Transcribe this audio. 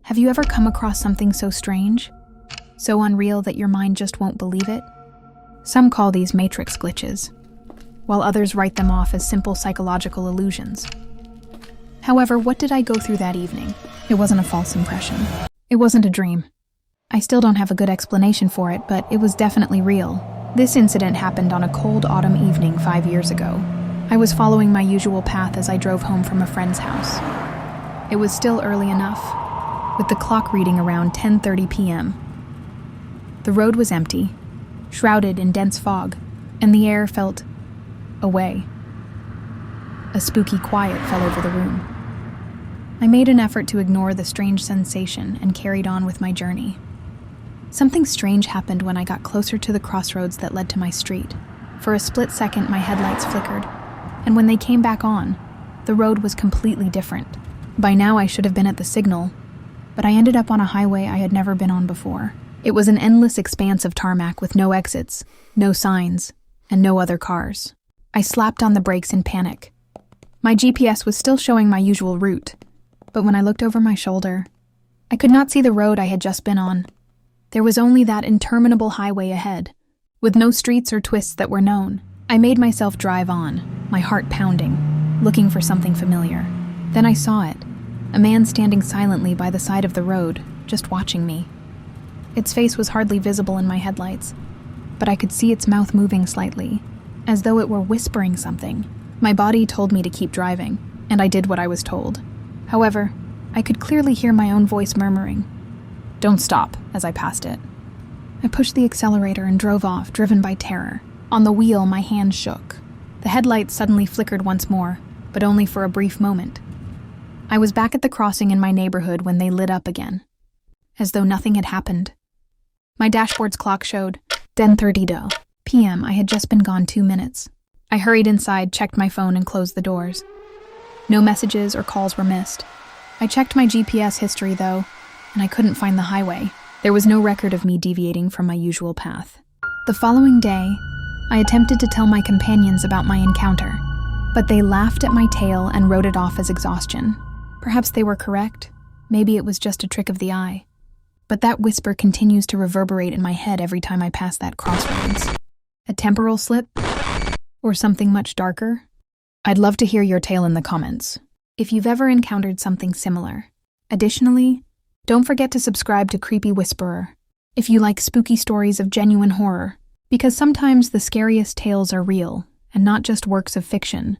Have you ever come across something so strange? So unreal that your mind just won't believe it? Some call these matrix glitches, while others write them off as simple psychological illusions. However, what did I go through that evening? It wasn't a false impression. It wasn't a dream. I still don't have a good explanation for it, but it was definitely real. This incident happened on a cold autumn evening 5 years ago. I was following my usual path as I drove home from a friend's house. It was still early enough, with the clock reading around 10:30 p.m. The road was empty, shrouded in dense fog, and the air felt away. A spooky quiet fell over the room. I made an effort to ignore the strange sensation and carried on with my journey. Something strange happened when I got closer to the crossroads that led to my street. For a split second, my headlights flickered, and when they came back on, the road was completely different. By now, I should have been at the signal, but I ended up on a highway I had never been on before. It was an endless expanse of tarmac with no exits, no signs, and no other cars. I slapped on the brakes in panic. My GPS was still showing my usual route, but when I looked over my shoulder, I could not see the road I had just been on. There was only that interminable highway ahead, with no streets or twists that were known. I made myself drive on, my heart pounding, looking for something familiar. Then I saw it, a man standing silently by the side of the road, just watching me. Its face was hardly visible in my headlights, but I could see its mouth moving slightly, as though it were whispering something. My body told me to keep driving, and I did what I was told. However, I could clearly hear my own voice murmuring, "Don't stop," as I passed it. I pushed the accelerator and drove off, driven by terror. On the wheel, my hand shook. The headlights suddenly flickered once more, but only for a brief moment. I was back at the crossing in my neighborhood when they lit up again, as though nothing had happened. My dashboard's clock showed 10:30 p.m. I had just been gone 2 minutes. I hurried inside, checked my phone, and closed the doors. No messages or calls were missed. I checked my GPS history, though, and I couldn't find the highway. There was no record of me deviating from my usual path. The following day, I attempted to tell my companions about my encounter, but they laughed at my tale and wrote it off as exhaustion. Perhaps they were correct. Maybe it was just a trick of the eye. But that whisper continues to reverberate in my head every time I pass that crossroads. A temporal slip? Or something much darker? I'd love to hear your tale in the comments, if you've ever encountered something similar. Additionally, don't forget to subscribe to Creepy Whisperer if you like spooky stories of genuine horror, because sometimes the scariest tales are real and not just works of fiction.